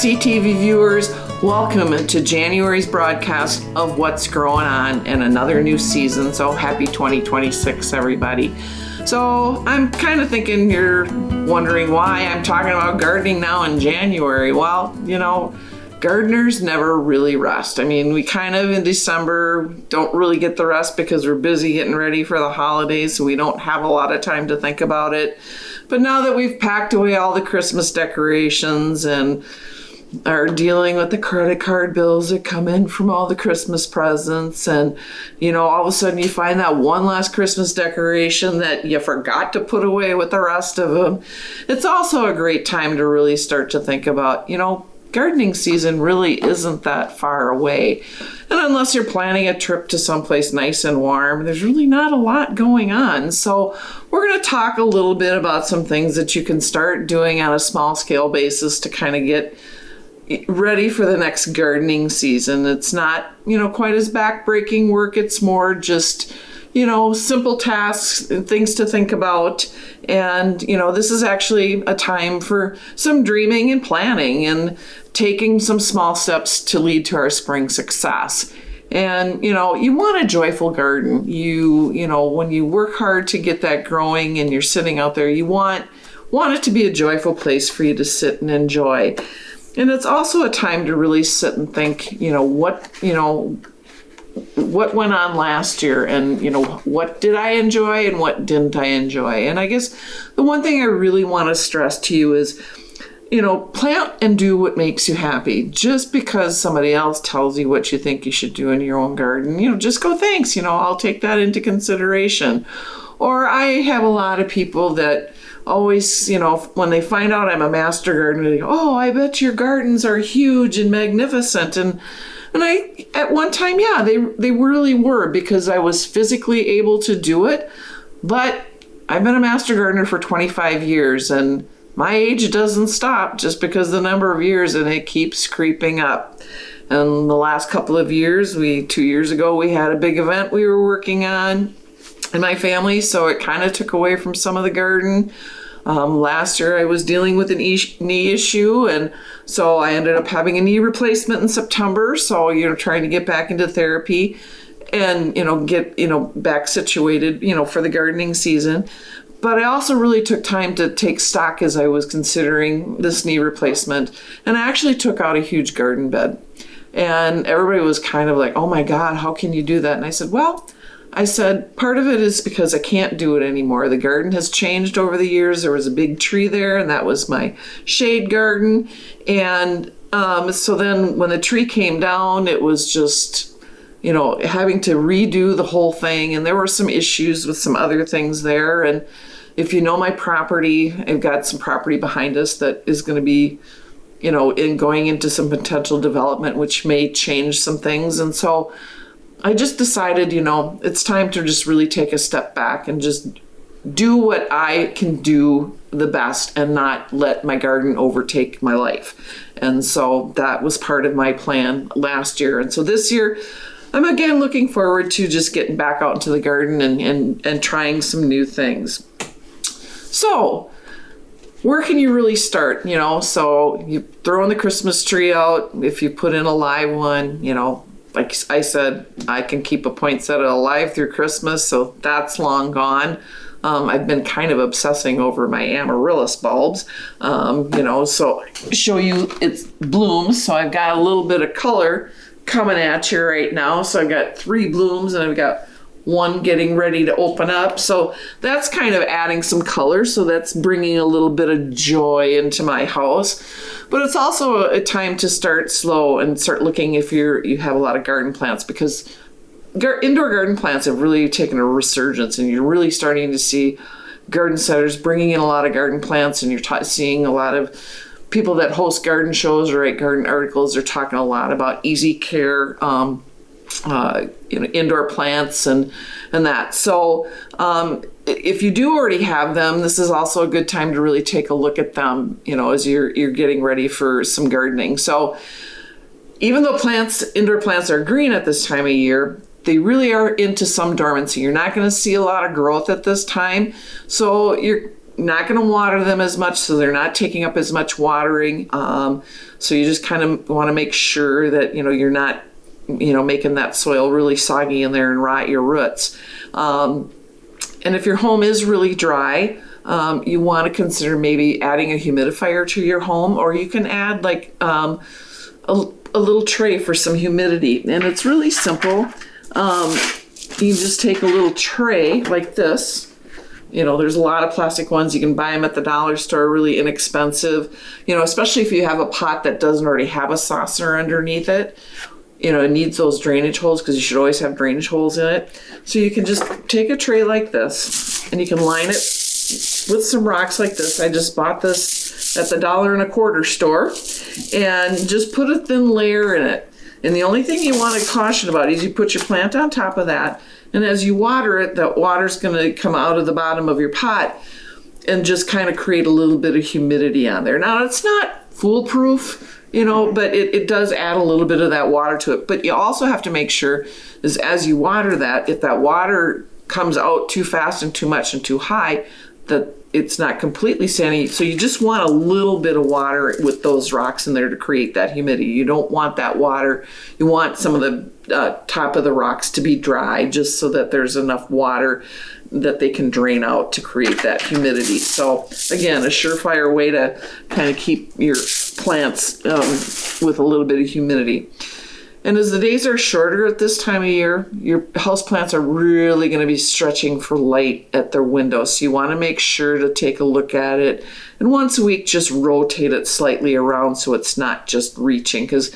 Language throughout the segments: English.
SCTV viewers, welcome to January's broadcast of What's Growing On and another new season. So happy 2026, everybody. So I'm kind of thinking you're wondering why I'm talking about gardening now in January. Well, gardeners never really rest. I mean, we kind of in December don't really get the rest because we're busy getting ready for the holidays, so we don't have a lot of time to think about it. But now that we've packed away all the Christmas decorations and are dealing with the credit card bills that come in from all the Christmas presents, and all of a sudden you find that one last Christmas decoration that you forgot to put away with the rest of them, it's also a great time to really start to think about, gardening season really isn't that far away. And unless you're planning a trip to someplace nice and warm, there's really not a lot going on. So we're going to talk a little bit about some things that you can start doing on a small scale basis to kind of get ready for the next gardening season. It's not, quite as backbreaking work. It's more just, simple tasks and things to think about. And, this is actually a time for some dreaming and planning and taking some small steps to lead to our spring success. And, you want a joyful garden. When you work hard to get that growing and you're sitting out there, you want it to be a joyful place for you to sit and enjoy. And it's also a time to really sit and think, what went on last year, and what did I enjoy and what didn't I enjoy. And I guess the one thing I really want to stress to you is, plant and do what makes you happy. Just because somebody else tells you what you think you should do in your own garden, just go, thanks, I'll take that into consideration. Or I have a lot of people that always, when they find out I'm a master gardener, they go, oh, I bet your gardens are huge and magnificent. And I, at one time, yeah, they really were, because I was physically able to do it. But I've been a master gardener for 25 years, and my age doesn't stop just because the number of years, and it keeps creeping up. And the last couple of years, 2 years ago, we had a big event we were working on in my family, so it kind of took away from some of the garden. Last year I was dealing with an knee issue, and so I ended up having a knee replacement in September. So, trying to get back into therapy and, get, back situated, for the gardening season. But I also really took time to take stock as I was considering this knee replacement. And I actually took out a huge garden bed. And everybody was kind of like, oh my God, how can you do that? And I said, part of it is because I can't do it anymore. The garden has changed over the years. There was a big tree there, and that was my shade garden. And so then when the tree came down, it was just, having to redo the whole thing. And there were some issues with some other things there. And if you know my property, I've got some property behind us that is going to be, going into some potential development, which may change some things. And so I just decided, it's time to just really take a step back and just do what I can do the best and not let my garden overtake my life. And so that was part of my plan last year. And so this year, I'm again looking forward to just getting back out into the garden and trying some new things. So where can you really start? So you throw the Christmas tree out. If you put in a live one, like I said, I can keep a poinsettia alive through Christmas, so that's long gone. I've been kind of obsessing over my amaryllis bulbs, so show you its blooms. So I've got a little bit of color coming at you right now. So I've got 3 blooms, and I've got one getting ready to open up. So that's kind of adding some color. So that's bringing a little bit of joy into my house. But it's also a time to start slow and start looking if you have a lot of garden plants, because indoor garden plants have really taken a resurgence, and you're really starting to see garden centers bringing in a lot of garden plants, and you're seeing a lot of people that host garden shows or write garden articles. They're talking a lot about easy care, indoor plants and that. So if you do already have them, this is also a good time to really take a look at them, as you're getting ready for some gardening. So even though indoor plants are green at this time of year, they really are into some dormancy. You're not going to see a lot of growth at this time. So you're not going to water them as much, so they're not taking up as much watering. So you just kind of want to make sure that, you're not, making that soil really soggy in there and rot your roots. And if your home is really dry, you want to consider maybe adding a humidifier to your home, or you can add like a little tray for some humidity. And it's really simple. You just take a little tray like this. There's a lot of plastic ones. You can buy them at the dollar store, really inexpensive, especially if you have a pot that doesn't already have a saucer underneath it. It needs those drainage holes, because you should always have drainage holes in it. So you can just take a tray like this, and you can line it with some rocks like this. I just bought this at the $1.25 store, and just put a thin layer in it. And the only thing you want to caution about is you put your plant on top of that, and as you water it, that water's going to come out of the bottom of your pot and just kind of create a little bit of humidity on there. Now, it's not foolproof, but it does add a little bit of that water to it. But you also have to make sure is as you water that, if that water comes out too fast and too much and too high, that it's not completely sandy. So you just want a little bit of water with those rocks in there to create that humidity. You don't want that water. You want some of the top of the rocks to be dry, just so that there's enough water that they can drain out to create that humidity. So again, a surefire way to kind of keep your plants with a little bit of humidity. And as the days are shorter at this time of year, your houseplants are really going to be stretching for light at their windows. So you want to make sure to take a look at it. And once a week, just rotate it slightly around so it's not just reaching. Because,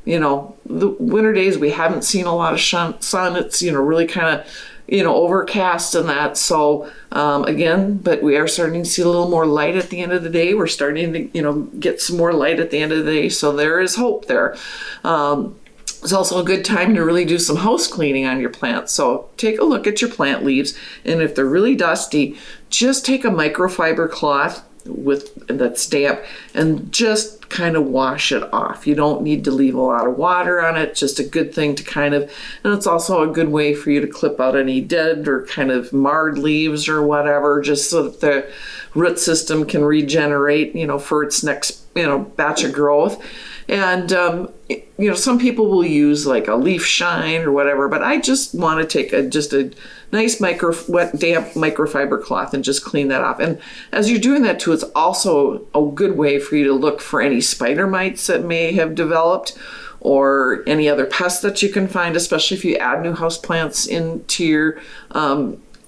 the winter days, we haven't seen a lot of sun. It's, really kind of, overcast and that. So, again, but we are starting to see a little more light at the end of the day. We're starting to, get some more light at the end of the day. So there is hope there. It's also a good time to really do some house cleaning on your plants. So take a look at your plant leaves, and if they're really dusty, just take a microfiber cloth that's damp and just kind of wash it off. You don't need to leave a lot of water on it. Just a good thing to and it's also a good way for you to clip out any dead or kind of marred leaves or whatever, just so that the root system can regenerate, for its next, batch of growth. And, some people will use like a leaf shine or whatever, but I just want to take just a nice wet, damp microfiber cloth and just clean that off. And as you're doing that too, it's also a good way for you to look for any spider mites that may have developed or any other pests that you can find, especially if you add new house plants into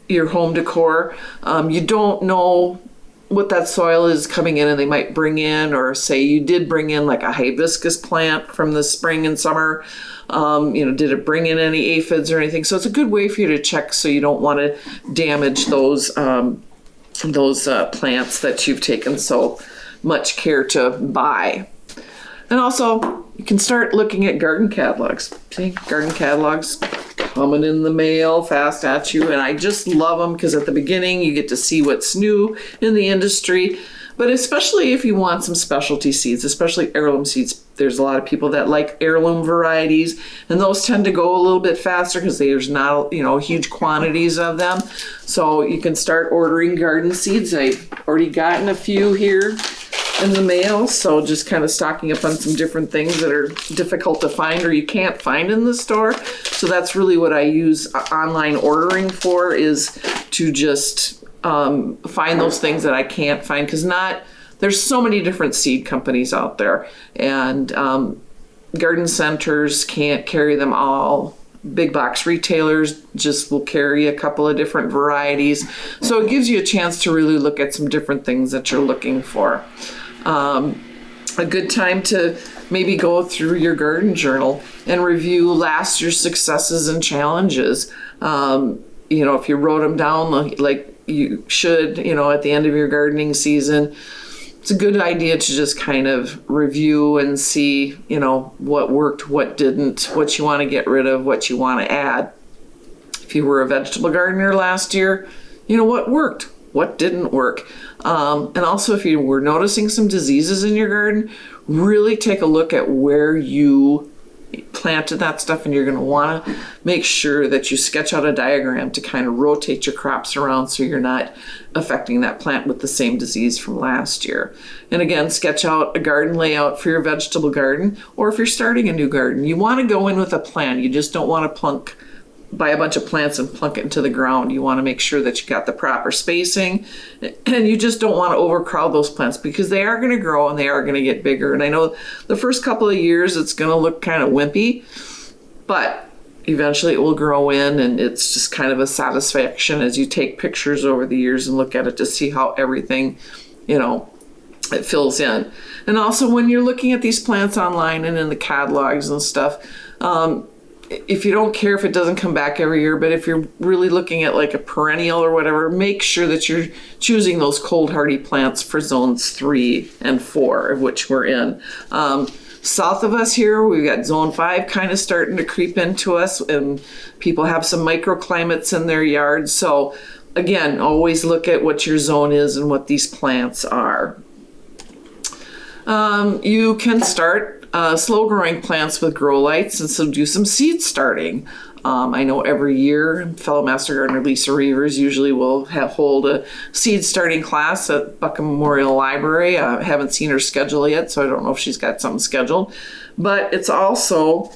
your home decor. You don't know what that soil is coming in, and they might bring in, or say you did bring in like a hibiscus plant from the spring and summer. Did it bring in any aphids or anything? So it's a good way for you to check, so you don't want to damage those plants that you've taken so much care to buy. And also, you can start looking at garden catalogs. See, garden catalogs coming in the mail fast at you, and I just love them because at the beginning you get to see what's new in the industry. But especially if you want some specialty seeds, especially heirloom seeds, there's a lot of people that like heirloom varieties, and those tend to go a little bit faster because there's not, huge quantities of them. So you can start ordering garden seeds. I've already gotten a few here in the mail, so just kind of stocking up on some different things that are difficult to find or you can't find in the store. So that's really what I use online ordering for, is to just find those things that I can't find, because there's so many different seed companies out there, and garden centers can't carry them all. Big box retailers just will carry a couple of different varieties. So it gives you a chance to really look at some different things that you're looking for. A good time to maybe go through your garden journal and review last year's successes and challenges. If you wrote them down like you should, at the end of your gardening season, it's a good idea to just kind of review and see, what worked, what didn't, what you want to get rid of, what you want to add. If you were a vegetable gardener last year, what worked, what didn't work. And also, if you were noticing some diseases in your garden, really take a look at where you planted that stuff, and you're going to want to make sure that you sketch out a diagram to kind of rotate your crops around so you're not affecting that plant with the same disease from last year. And again, sketch out a garden layout for your vegetable garden, or if you're starting a new garden, you want to go in with a plan. You just don't want to buy a bunch of plants and plunk it into the ground. You want to make sure that you got the proper spacing, and you just don't want to overcrowd those plants because they are going to grow and they are going to get bigger. And I know the first couple of years it's going to look kind of wimpy, but eventually it will grow in, and it's just kind of a satisfaction as you take pictures over the years and look at it to see how everything, it fills in. And also when you're looking at these plants online and in the catalogs and stuff, if you don't care if it doesn't come back every year, but if you're really looking at like a perennial or whatever, make sure that you're choosing those cold hardy plants for zones 3 and 4, of which we're in. South of us here, we've got zone 5 kind of starting to creep into us, and people have some microclimates in their yards. So again, always look at what your zone is and what these plants are. You can start slow growing plants with grow lights, and so do some seed starting. I know every year fellow Master Gardener Lisa Reavers usually will hold a seed starting class at Buckham Memorial Library. I haven't seen her schedule yet, so I don't know if she's got something scheduled, but it's also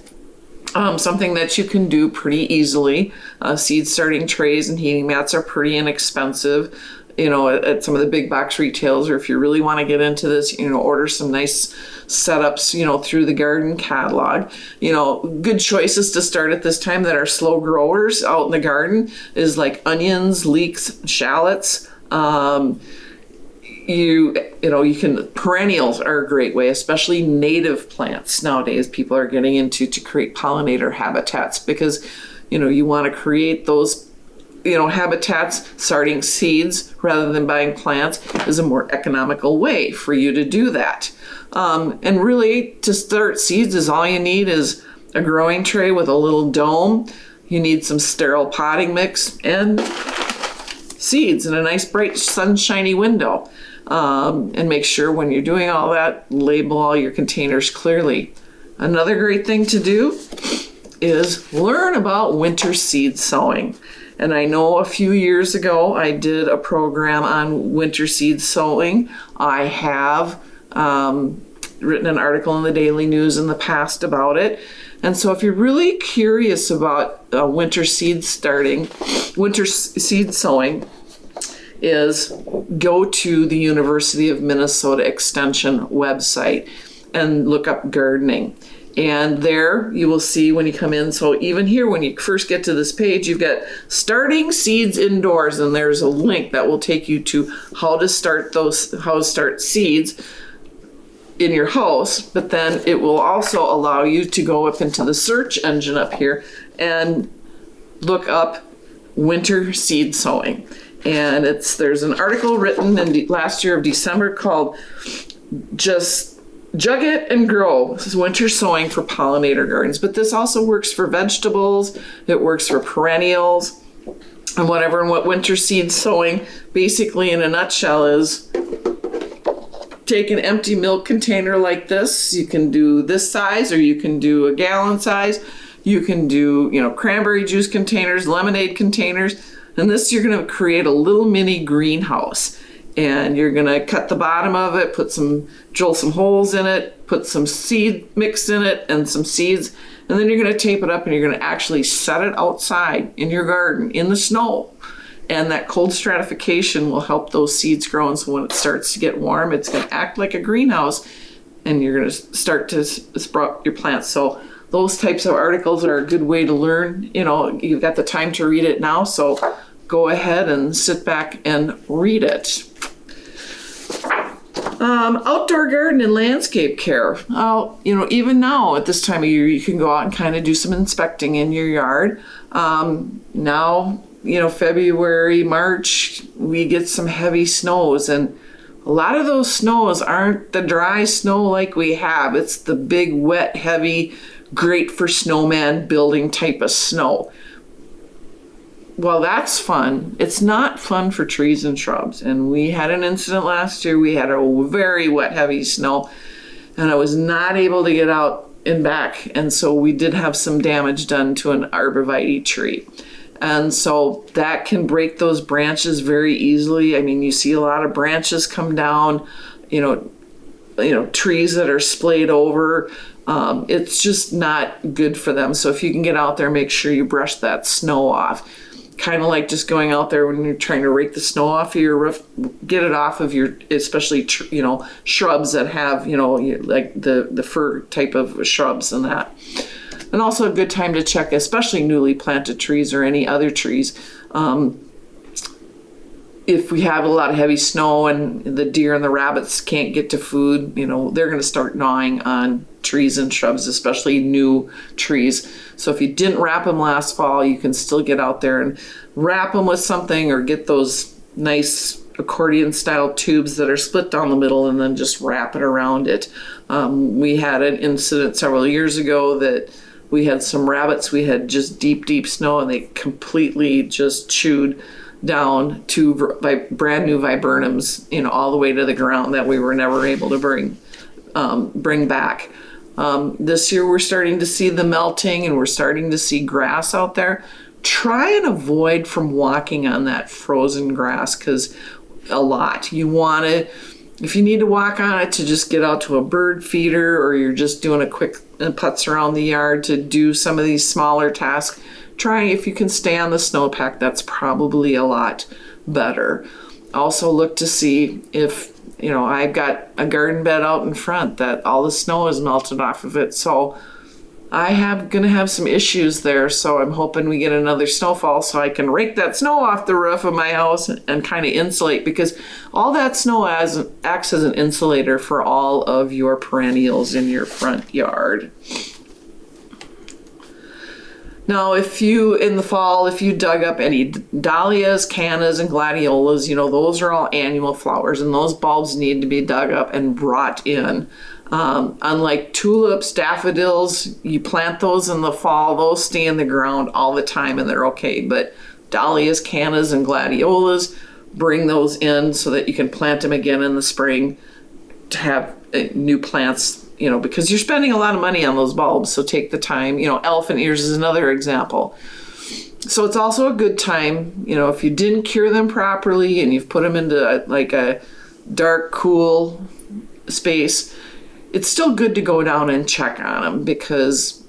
something that you can do pretty easily. Seed starting trays and heating mats are pretty inexpensive. At some of the big box retailers, or if you really want to get into this, order some nice setups, through the garden catalog. Good choices to start at this time that are slow growers out in the garden is like onions, leeks, shallots. Perennials are a great way, especially native plants nowadays people are getting into to create pollinator habitats, because, you want to create those habitats. Starting seeds rather than buying plants is a more economical way for you to do that. And really, to start seeds is all you need is a growing tray with a little dome. You need some sterile potting mix and seeds in a nice bright sunshiny window. And make sure when you're doing all that, label all your containers clearly. Another great thing to do is learn about winter seed sowing. And I know a few years ago I did a program on winter seed sowing. I have written an article in the Daily News in the past about it. And so if you're really curious about winter seed sowing, is go to the University of Minnesota Extension website and look up gardening. And there you will see when you come in, so even here when you first get to this page, you've got starting seeds indoors, and there's a link that will take you to how to start seeds in your house. But then it will also allow you to go up into the search engine up here and look up winter seed sowing. And there's an article written in last year of December called Just Jug It and Grow. This is winter sowing for pollinator gardens. But this also works for vegetables. It works for perennials and whatever. And what winter seed sowing basically in a nutshell is, take an empty milk container like this. You can do this size, or you can do a gallon size. You can do, cranberry juice containers, lemonade containers. And this, you're going to create a little mini greenhouse. And you're going to cut the bottom of it, drill some holes in it, put some seed mix in it and some seeds, and then you're going to tape it up, and you're going to actually set it outside in your garden in the snow. And that cold stratification will help those seeds grow. And so when it starts to get warm, it's going to act like a greenhouse, and you're going to start to sprout your plants. So those types of articles are a good way to learn. You've got the time to read it now, so go ahead and sit back and read it. Outdoor garden and landscape care. Even now at this time of year, you can go out and kind of do some inspecting in your yard. Now, February, March, we get some heavy snows, and a lot of those snows aren't the dry snow like we have. It's the big, wet, heavy, great for snowman building type of snow. Well, that's fun. It's not fun for trees and shrubs. And we had an incident last year. We had a very wet, heavy snow, and I was not able to get out in back. And so we did have some damage done to an arborvitae tree. And so that can break those branches very easily. I mean, you see a lot of branches come down, trees that are splayed over. It's just not good for them. So if you can get out there, make sure you brush that snow off. Kind of like just going out there when you're trying to rake the snow off of your roof, get it off of your, especially, shrubs that have, like the fir type of shrubs and that. And also a good time to check, especially newly planted trees or any other trees. If we have a lot of heavy snow and the deer and the rabbits can't get to food, they're going to start gnawing on trees and shrubs, especially new trees. So if you didn't wrap them last fall, you can still get out there and wrap them with something, or get those nice accordion style tubes that are split down the middle and then just wrap it around it. We had an incident several years ago that we had some rabbits. We had just deep snow, and they completely just chewed down two brand new viburnums, all the way to the ground, that we were never able to bring back. This year we're starting to see the melting, and we're starting to see grass out there. Try and avoid from walking on that frozen grass, because you want to, if you need to walk on it to just get out to a bird feeder, or you're just doing a quick putz around the yard to do some of these smaller tasks, try if you can stay on the snowpack. That's probably a lot better. Also look to see if, I've got a garden bed out in front that all the snow is melted off of it. So gonna have some issues there. So I'm hoping we get another snowfall so I can rake that snow off the roof of my house and kind of insulate, because all that snow acts as an insulator for all of your perennials in your front yard. Now, in the fall, if you dug up any dahlias, cannas, and gladiolas, those are all annual flowers, and those bulbs need to be dug up and brought in. Unlike tulips, daffodils, you plant those in the fall, those stay in the ground all the time and they're okay. But dahlias, cannas, and gladiolas, bring those in so that you can plant them again in the spring to have new plants, because you're spending a lot of money on those bulbs. So take the time. Elephant ears is another example. So it's also a good time, if you didn't cure them properly and you've put them into a dark, cool space, it's still good to go down and check on them, because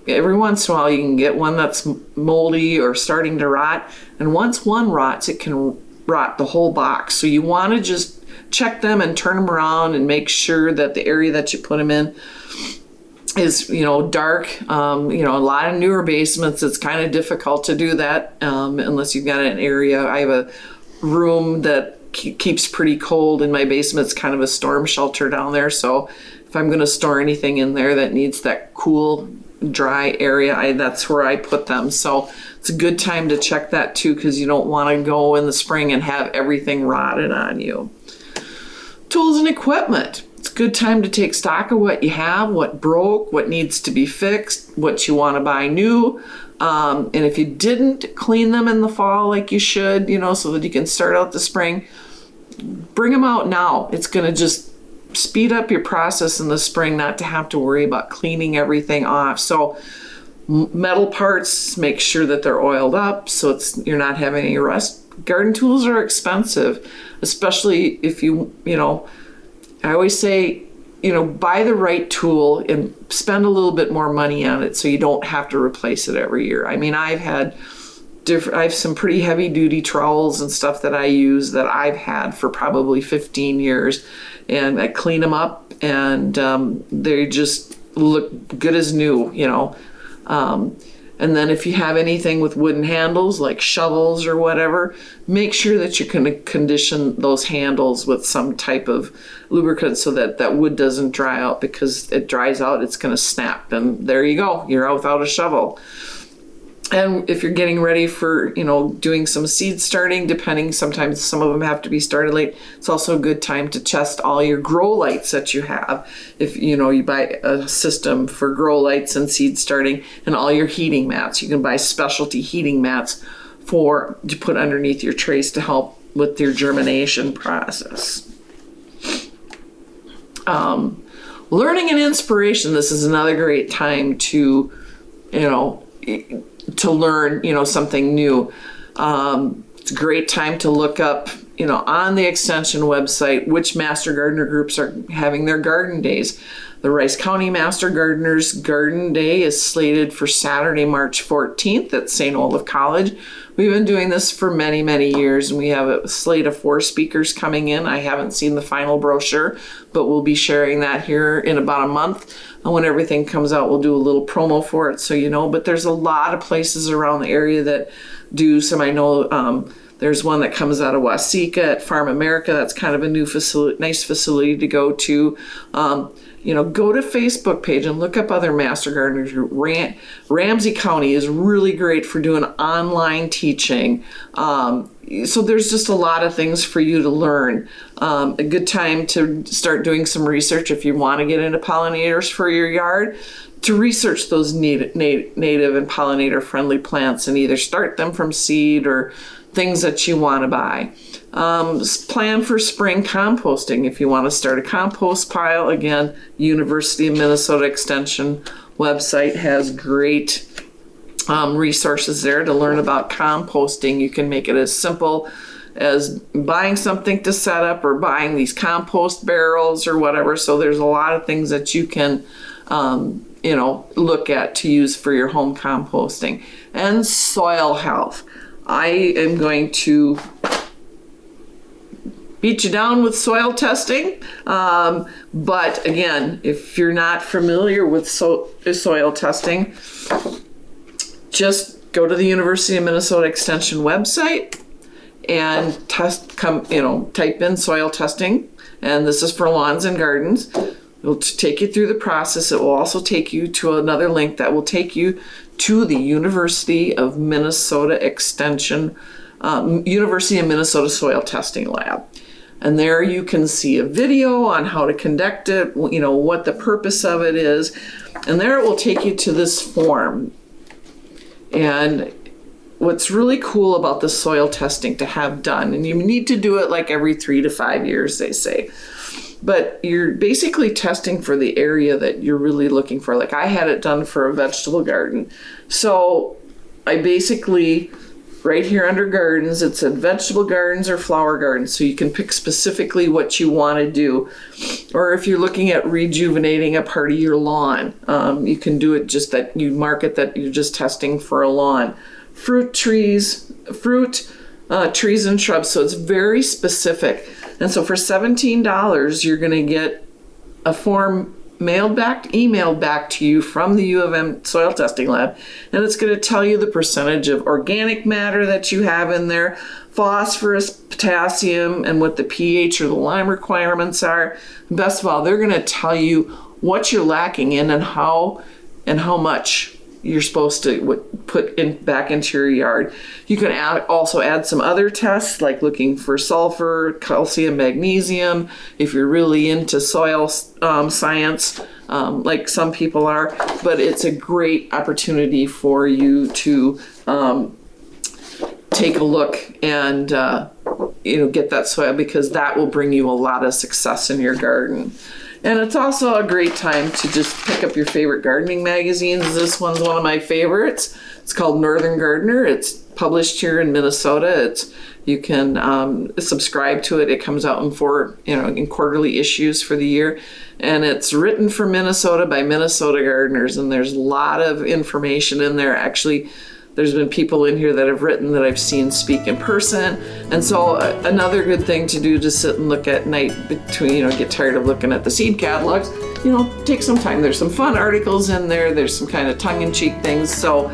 every once in a while you can get one that's moldy or starting to rot. And once one rots, it can rot the whole box. So you want to just check them and turn them around and make sure that the area that you put them in is, dark. A lot of newer basements, it's kind of difficult to do that unless you've got an area. I have a room that keeps pretty cold in my basement. It's kind of a storm shelter down there. So if I'm going to store anything in there that needs that cool, dry area, that's where I put them. So it's a good time to check that too, because you don't want to go in the spring and have everything rotted on you. Tools and equipment. It's a good time to take stock of what you have, what broke, what needs to be fixed, what you want to buy new. And if you didn't clean them in the fall like you should, so that you can start out the spring, bring them out now. It's going to just speed up your process in the spring, not to have to worry about cleaning everything off. So metal parts, make sure that they're oiled up so you're not having any rust. Garden tools are expensive, especially if I always say, buy the right tool and spend a little bit more money on it so you don't have to replace it every year. I mean, I have some pretty heavy duty trowels and stuff that I use that I've had for probably 15 years, and I clean them up and they just look good as new, And then if you have anything with wooden handles like shovels or whatever, make sure that you can condition those handles with some type of lubricant so that wood doesn't dry out, because it dries out, it's going to snap, and there you go, you're out without a shovel. And if you're getting ready for, doing some seed starting, sometimes some of them have to be started late, it's also a good time to test all your grow lights that you have. If, you buy a system for grow lights and seed starting, and all your heating mats. You can buy specialty heating mats to put underneath your trays to help with your germination process. learning and inspiration. This is another great time to, to learn, something new. It's a great time to look up, on the Extension website, which Master Gardener groups are having their garden days. The Rice County Master Gardeners Garden Day is slated for Saturday, March 14th at St. Olaf College. We've been doing this for many, many years, and we have a slate of 4 speakers coming in. I haven't seen the final brochure, but we'll be sharing that here in about a month. And when everything comes out, we'll do a little promo for it, so you know. But there's a lot of places around the area that do some. I know there's one that comes out of Waseca at Farm America. That's kind of a new facility, nice facility to go to. Go to Facebook page and look up other Master Gardeners. Ramsey County is really great for doing online teaching. So there's just a lot of things for you to learn. A good time to start doing some research if you want to get into pollinators for your yard, to research those native and pollinator-friendly plants and either start them from seed or things that you want to buy. Plan for spring composting. If you want to start a compost pile, again, University of Minnesota Extension website has great resources there to learn about composting. You can make it as simple as buying something to set up or buying these compost barrels or whatever. So there's a lot of things that you can look at to use for your home composting. And soil health. I am going to beat you down with soil testing. But again, if you're not familiar with soil testing, just go to the University of Minnesota Extension website and type in soil testing. And this is for lawns and gardens. It'll take you through the process. It will also take you to another link that will take you to the University of Minnesota Extension, University of Minnesota Soil Testing Lab. And there you can see a video on how to conduct it, what the purpose of it is. And there it will take you to this form. And what's really cool about the soil testing to have done, and you need to do it like every 3 to 5 years, they say. But you're basically testing for the area that you're really looking for. Like I had it done for a vegetable garden. So I basically, right here under gardens, it said vegetable gardens or flower gardens. So you can pick specifically what you want to do. Or if you're looking at rejuvenating a part of your lawn, you can do it just that you mark it that you're just testing for a lawn. Trees and shrubs. So it's very specific. And so for $17, you're going to get a form emailed back to you from the U of M Soil Testing Lab. And it's going to tell you the percentage of organic matter that you have in there, phosphorus, potassium, and what the pH or the lime requirements are. And best of all, they're going to tell you what you're lacking in and how much you're supposed to put back into your yard. You can also add some other tests like looking for sulfur, calcium, magnesium, if you're really into soil science, like some people are. But it's a great opportunity for you to take a look and get that soil, because that will bring you a lot of success in your garden. And it's also a great time to just pick up your favorite gardening magazines. This one's one of my favorites. It's called Northern Gardener. It's published here in Minnesota. You can subscribe to it. It comes out in quarterly issues for the year. And it's written for Minnesota by Minnesota gardeners. And there's a lot of information in there. Actually, there's been people in here that have written that I've seen speak in person. And so another good thing to do to sit and look at night between, get tired of looking at the seed catalogs, take some time. There's some fun articles in there. There's some kind of tongue-in-cheek things. So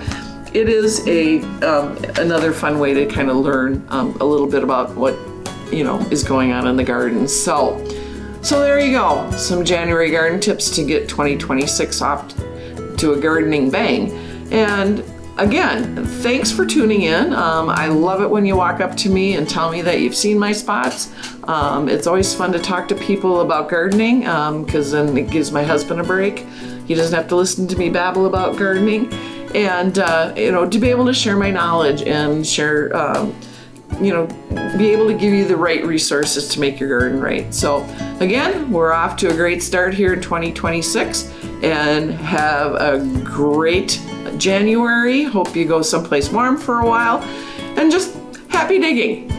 it is another fun way to kind of learn a little bit about what, is going on in the garden. So there you go. Some January garden tips to get 2026 off to a gardening bang. And again, thanks for tuning in. I love it when you walk up to me and tell me that you've seen my spots. It's always fun to talk to people about gardening, because then it gives my husband a break. He doesn't have to listen to me babble about gardening. And, to be able to share my knowledge and share be able to give you the right resources to make your garden right. So again, we're off to a great start here in 2026, and have a great January. Hope you go someplace warm for a while, and just happy digging.